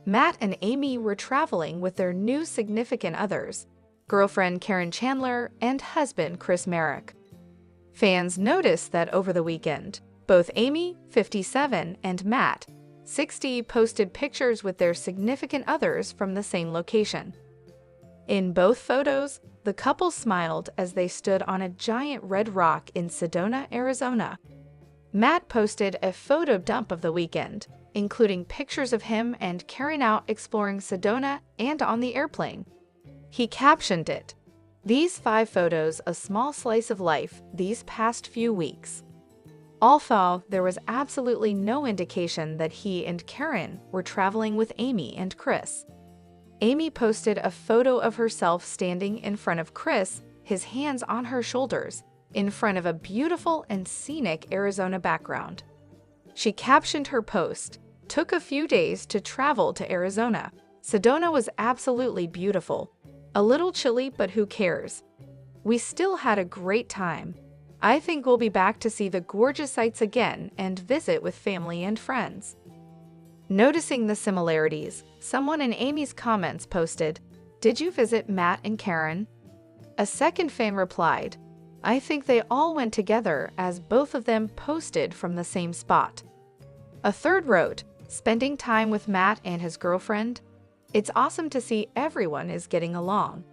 Matt and Amy were traveling with their new significant others, girlfriend Karen Chandler and husband Chris Merrick. Fans noticed that over the weekend, both Amy, 57, and Matt, 60, posted pictures with their significant others from the same location. In both photos, the couple smiled as they stood on a giant red rock in Sedona, Arizona. Matt posted a photo dump of the weekend, including pictures of him and Karen out exploring Sedona and on the airplane. He captioned it, "These 5 photos, a small slice of life these past few weeks." Although there was absolutely no indication that he and Karen were traveling with Amy and Chris. Amy posted a photo of herself standing in front of Chris, his hands on her shoulders, in front of a beautiful and scenic Arizona background. She captioned her post, "Took a few days to travel to Arizona. Sedona was absolutely beautiful. A little chilly, but who cares? We still had a great time. I think we'll be back to see the gorgeous sights again and visit with family and friends." Noticing the similarities, someone in Amy's comments posted, "Did you visit Matt and Karen?" A second fan replied, "I think they all went together as both of them posted from the same spot." A third wrote, "Spending time with Matt and his girlfriend? It's awesome to see everyone is getting along."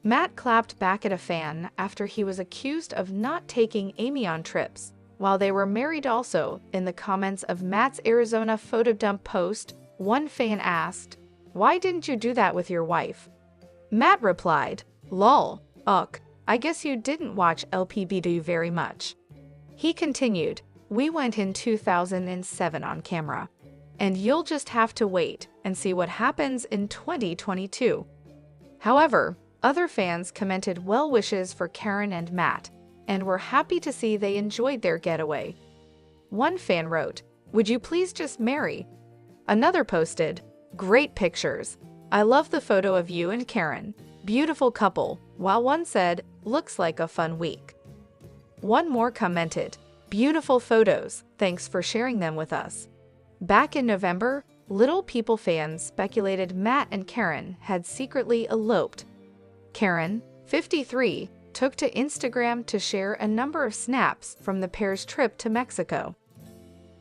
Matt clapped back at a fan after he was accused of not taking Amy on trips while they were married. Also, in the comments of Matt's Arizona photo dump post, one fan asked, "Why didn't you do that with your wife?" Matt replied, "Lol, ugh, I guess you didn't watch LPBD very much." He continued, "We went in 2007 on camera. And you'll just have to wait and see what happens in 2022. However, other fans commented well wishes for Karen and Matt, and were happy to see they enjoyed their getaway. One fan wrote, "Would you please just marry?" Another posted, "Great pictures. I love the photo of you and Karen. Beautiful couple," while one said, "Looks like a fun week." One more commented, "Beautiful photos, thanks for sharing them with us." Back in November, Little People fans speculated Matt and Karen had secretly eloped. Karen, 53, took to Instagram to share a number of snaps from the pair's trip to Mexico.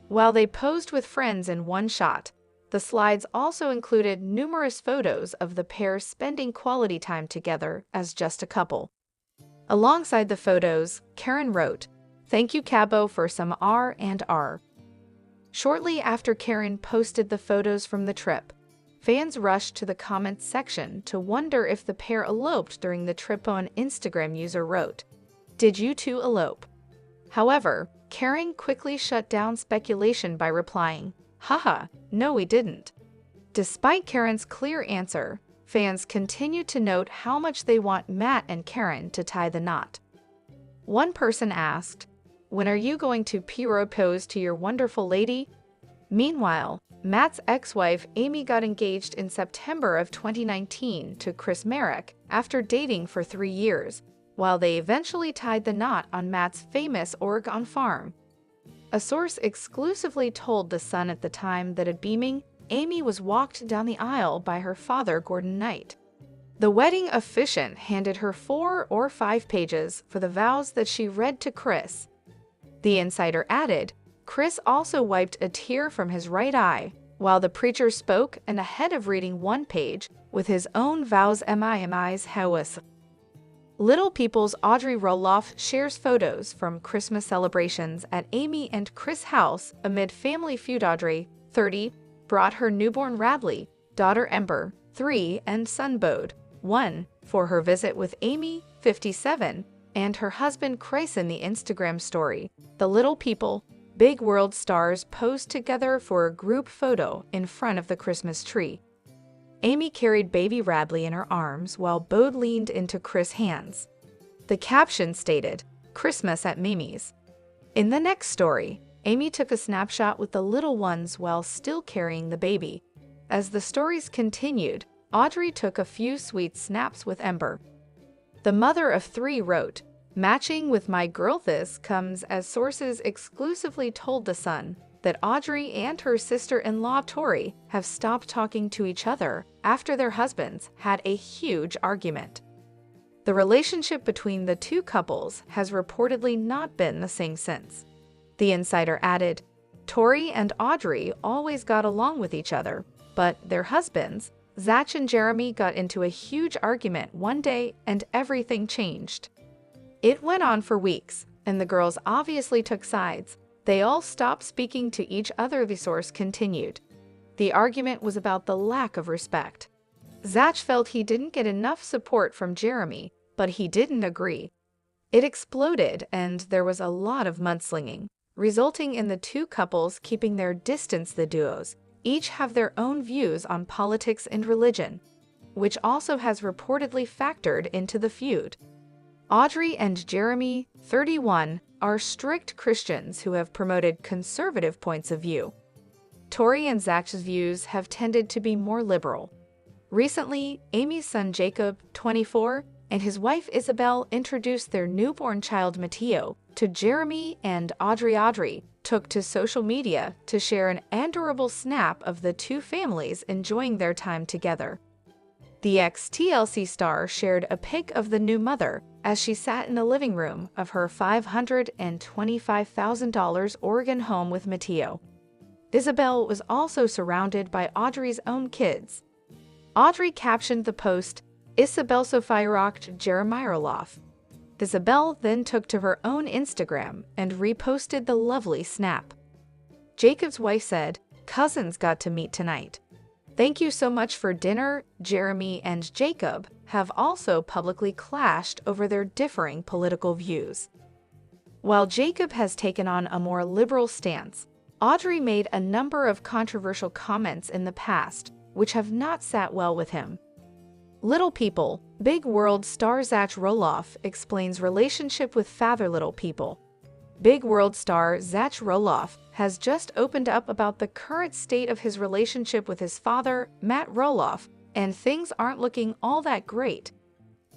While they posed with friends in one shot, the slides also included numerous photos of the pair spending quality time together as just a couple. Alongside the photos, Karen wrote, "Thank you, Cabo, for some R&R." Shortly after Karen posted the photos from the trip, fans rushed to the comments section to wonder if the pair eloped during the trip. An Instagram user wrote, "Did you two elope?" However, Karen quickly shut down speculation by replying, "Haha, no we didn't." Despite Karen's clear answer, fans continued to note how much they want Matt and Karen to tie the knot. One person asked, "When are you going to propose to your wonderful lady?" Meanwhile, Matt's ex-wife Amy got engaged in September of 2019 to Chris Merrick after dating for 3 years, while they eventually tied the knot on Matt's famous Oregon farm. A source exclusively told The Sun at the time that at beaming, Amy was walked down the aisle by her father, Gordon Knight. The wedding officiant handed her 4 or 5 pages for the vows that she read to Chris. The insider added, Chris also wiped a tear from his right eye while the preacher spoke, and ahead of reading one page with his own vows mimis house. Little People's Audrey Roloff shares photos from Christmas celebrations at Amy and Chris' house amid family feud. Audrey, 30, brought her newborn Radley, daughter Ember, 3, and son Bode, 1, for her visit with Amy, 57, and her husband Chris. In the Instagram story, the Little People, Big World stars posed together for a group photo in front of the Christmas tree. Amy carried baby Radley in her arms while Bode leaned into Chris' hands. The caption stated, "Christmas at Mimi's." In the next story, Amy took a snapshot with the little ones while still carrying the baby. As the stories continued, Audrey took a few sweet snaps with Ember. The mother of 3 wrote, "Matching with my girl." This comes as sources exclusively told The Sun that Audrey and her sister-in-law Tori have stopped talking to each other after their husbands had a huge argument. The relationship between the two couples has reportedly not been the same since. The insider added, Tori and Audrey always got along with each other, but their husbands, Zach and Jeremy, got into a huge argument one day and everything changed. It went on for weeks, and the girls obviously took sides. They all stopped speaking to each other, the source continued. The argument was about the lack of respect. Zach felt he didn't get enough support from Jeremy, but he didn't agree. It exploded, and there was a lot of mudslinging, resulting in the two couples keeping their distance. The duos each have their own views on politics and religion, which also has reportedly factored into the feud. Audrey and Jeremy, 31, are strict Christians who have promoted conservative points of view. Tori and Zach's views have tended to be more liberal. Recently, Amy's son Jacob, 24, and his wife Isabel introduced their newborn child Mateo to Jeremy and Audrey. Audrey took to social media to share an adorable snap of the two families enjoying their time together. The ex-TLC star shared a pic of the new mother as she sat in the living room of her $525,000 Oregon home with Mateo. Isabel was also surrounded by Audrey's own kids. Audrey captioned the post, Isabel Sophia rocked Jeremiah Roloff. Isabel then took to her own Instagram and reposted the lovely snap. Jacob's wife said, cousins got to meet tonight. Thank you so much for dinner. Jeremy and Jacob have also publicly clashed over their differing political views. While Jacob has taken on a more liberal stance, Audrey made a number of controversial comments in the past, which have not sat well with him. Little People, Big World star Zach Roloff explains relationship with father. Little People. Big World star Zach Roloff has just opened up about the current state of his relationship with his father, Matt Roloff, and things aren't looking all that great.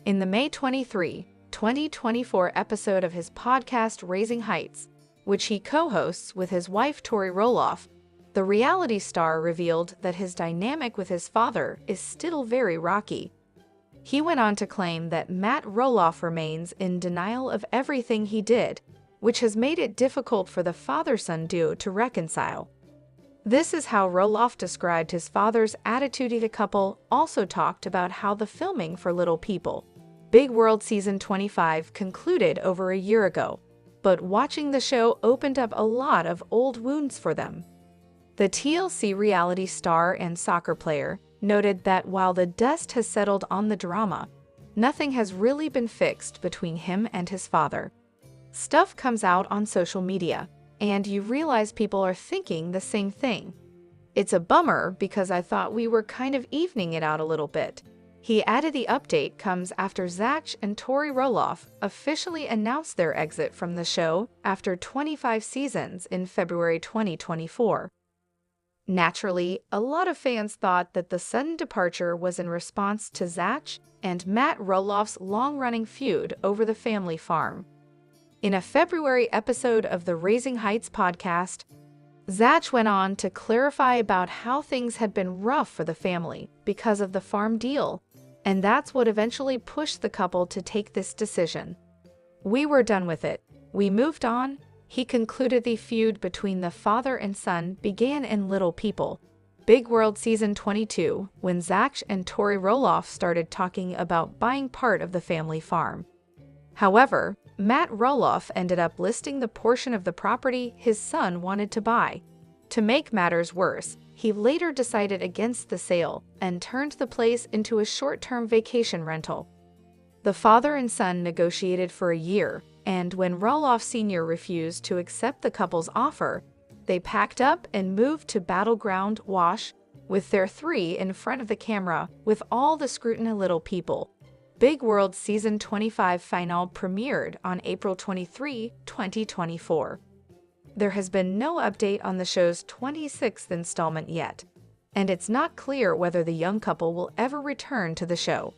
In the May 23, 2024 episode of his podcast Raising Heights, which he co-hosts with his wife Tori Roloff, the reality star revealed that his dynamic with his father is still very rocky. He went on to claim that Matt Roloff remains in denial of everything he did, which has made it difficult for the father-son duo to reconcile. This is how Roloff described his father's attitude. The couple also talked about how the filming for Little People, Big World Season 25 concluded over a year ago, but watching the show opened up a lot of old wounds for them. The TLC reality star and soccer player noted that while the dust has settled on the drama, nothing has really been fixed between him and his father. Stuff comes out on social media, and you realize people are thinking the same thing. It's a bummer because I thought we were kind of evening it out a little bit. He added the update comes after Zach and Tori Roloff officially announced their exit from the show after 25 seasons in February 2024. Naturally, a lot of fans thought that the sudden departure was in response to Zach and Matt Roloff's long-running feud over the family farm. In a February episode of the Raising Heights podcast, Zach went on to clarify about how things had been rough for the family because of the farm deal, and that's what eventually pushed the couple to take this decision. We were done with it. We moved on. He concluded. The feud between the father and son began in Little People, Big World Season 22, when Zach and Tori Roloff started talking about buying part of the family farm. However, Matt Roloff ended up listing the portion of the property his son wanted to buy. To make matters worse, he later decided against the sale and turned the place into a short-term vacation rental. The father and son negotiated for a year, and when Roloff Sr. refused to accept the couple's offer, they packed up and moved to Battleground Wash with their three in front of the camera with all the scrutiny. Little People, Big World Season 25 final premiered on April 23, 2024. There has been no update on the show's 26th installment yet, and it's not clear whether the young couple will ever return to the show.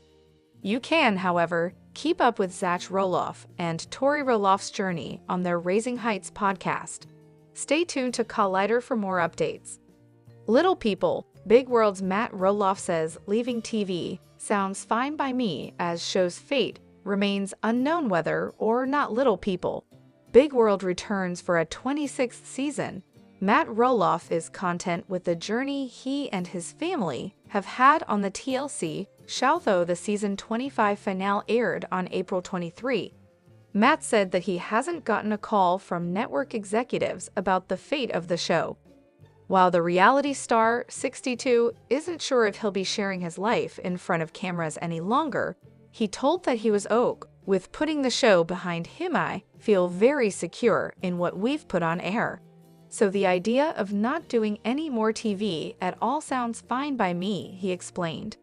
You can, however, keep up with Zach Roloff and Tori Roloff's journey on their Raising Heights podcast. Stay tuned to Collider for more updates. Little People, Big World's Matt Roloff says leaving TV sounds fine by me, as show's fate remains unknown whether or not Little People, Big World returns for a 26th season. Matt Roloff is content with the journey he and his family have had on the TLC show, though the season 25 finale aired on April 23. Matt said that he hasn't gotten a call from network executives about the fate of the show. While the reality star, 62, isn't sure if he'll be sharing his life in front of cameras any longer, he told that he was OK with putting the show behind him. "I feel very secure in what we've put on air. So the idea of not doing any more TV at all sounds fine by me," he explained.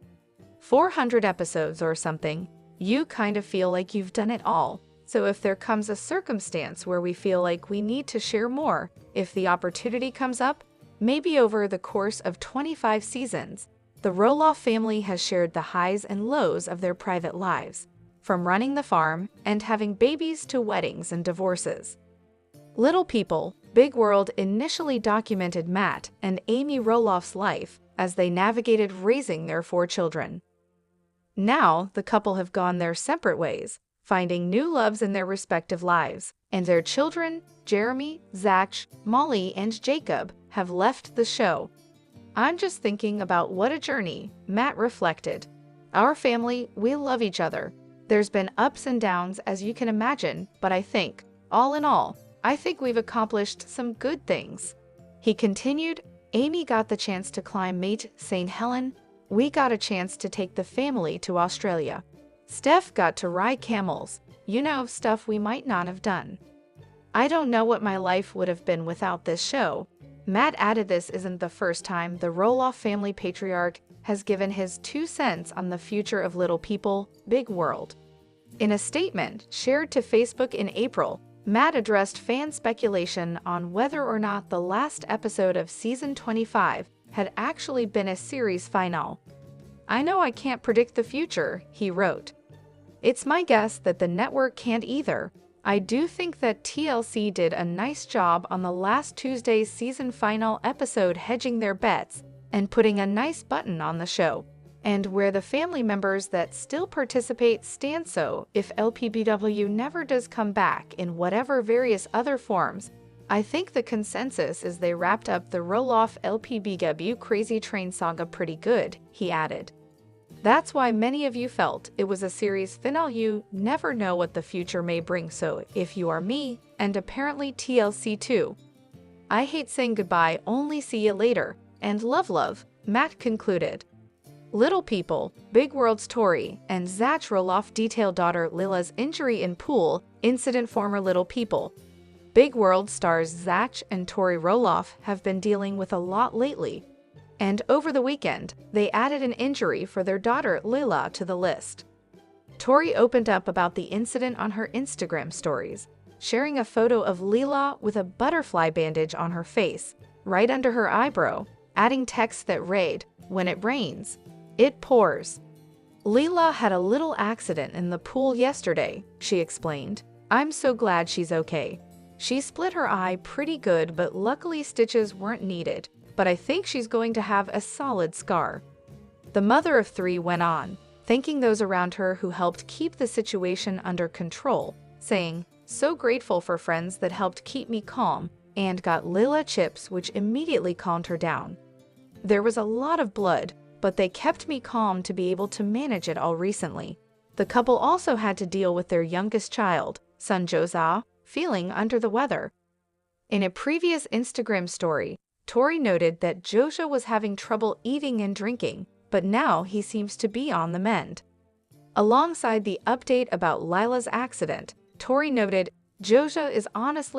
400 episodes or something, you kind of feel like you've done it all. So if there comes a circumstance where we feel like we need to share more, if the opportunity comes up, maybe over the course of 25 seasons, the Roloff family has shared the highs and lows of their private lives, from running the farm and having babies to weddings and divorces. Little People, Big World initially documented Matt and Amy Roloff's life as they navigated raising their 4 children. Now, the couple have gone their separate ways, finding new loves in their respective lives, and their children, Jeremy, Zach, Molly, and Jacob, have left the show. "I'm just thinking about what a journey," Matt reflected. "Our family, we love each other. There's been ups and downs, as you can imagine, but I think, all in all, I think we've accomplished some good things." He continued, "Amy got the chance to climb Mount St. Helens. We got a chance to take the family to Australia. Steph got to ride camels, stuff we might not have done. I don't know what my life would have been without this show." Matt added this isn't the first time the Roloff family patriarch has given his 2 cents on the future of Little People, Big World. In a statement shared to Facebook in April, Matt addressed fan speculation on whether or not the last episode of season 25 had actually been a series finale. "I know I can't predict the future," he wrote. "It's my guess that the network can't either. I do think that TLC did a nice job on the last Tuesday's season final episode hedging their bets and putting a nice button on the show, and where the family members that still participate stand. So if LPBW never does come back in whatever various other forms, I think the consensus is they wrapped up the Roloff LPBW Crazy Train saga pretty good," he added. "That's why many of you felt it was a series finale. You never know what the future may bring, so if you are me, and apparently TLC too, I hate saying goodbye, only see you later, and love," Matt concluded. Little People, Big World's Tori and Zach Roloff detailed daughter Lila's injury in pool incident. Former Little People, Big World stars Zach and Tori Roloff have been dealing with a lot lately, and over the weekend, they added an injury for their daughter Lila to the list. Tori opened up about the incident on her Instagram stories, sharing a photo of Lila with a butterfly bandage on her face, right under her eyebrow, adding text that read, "When it rains, it pours." "Lila had a little accident in the pool yesterday," she explained. "I'm so glad she's okay. She split her eye pretty good, but luckily stitches weren't needed, but I think she's going to have a solid scar." The mother of 3 went on, thanking those around her who helped keep the situation under control, saying, "So grateful for friends that helped keep me calm and got Lila chips, which immediately calmed her down. There was a lot of blood, but they kept me calm to be able to manage it all recently." The couple also had to deal with their youngest child, son Josiah, feeling under the weather. In a previous Instagram story, Tori noted that Joshua was having trouble eating and drinking, but now he seems to be on the mend. Alongside the update about Lila's accident, Tori noted, "Joshua is honestly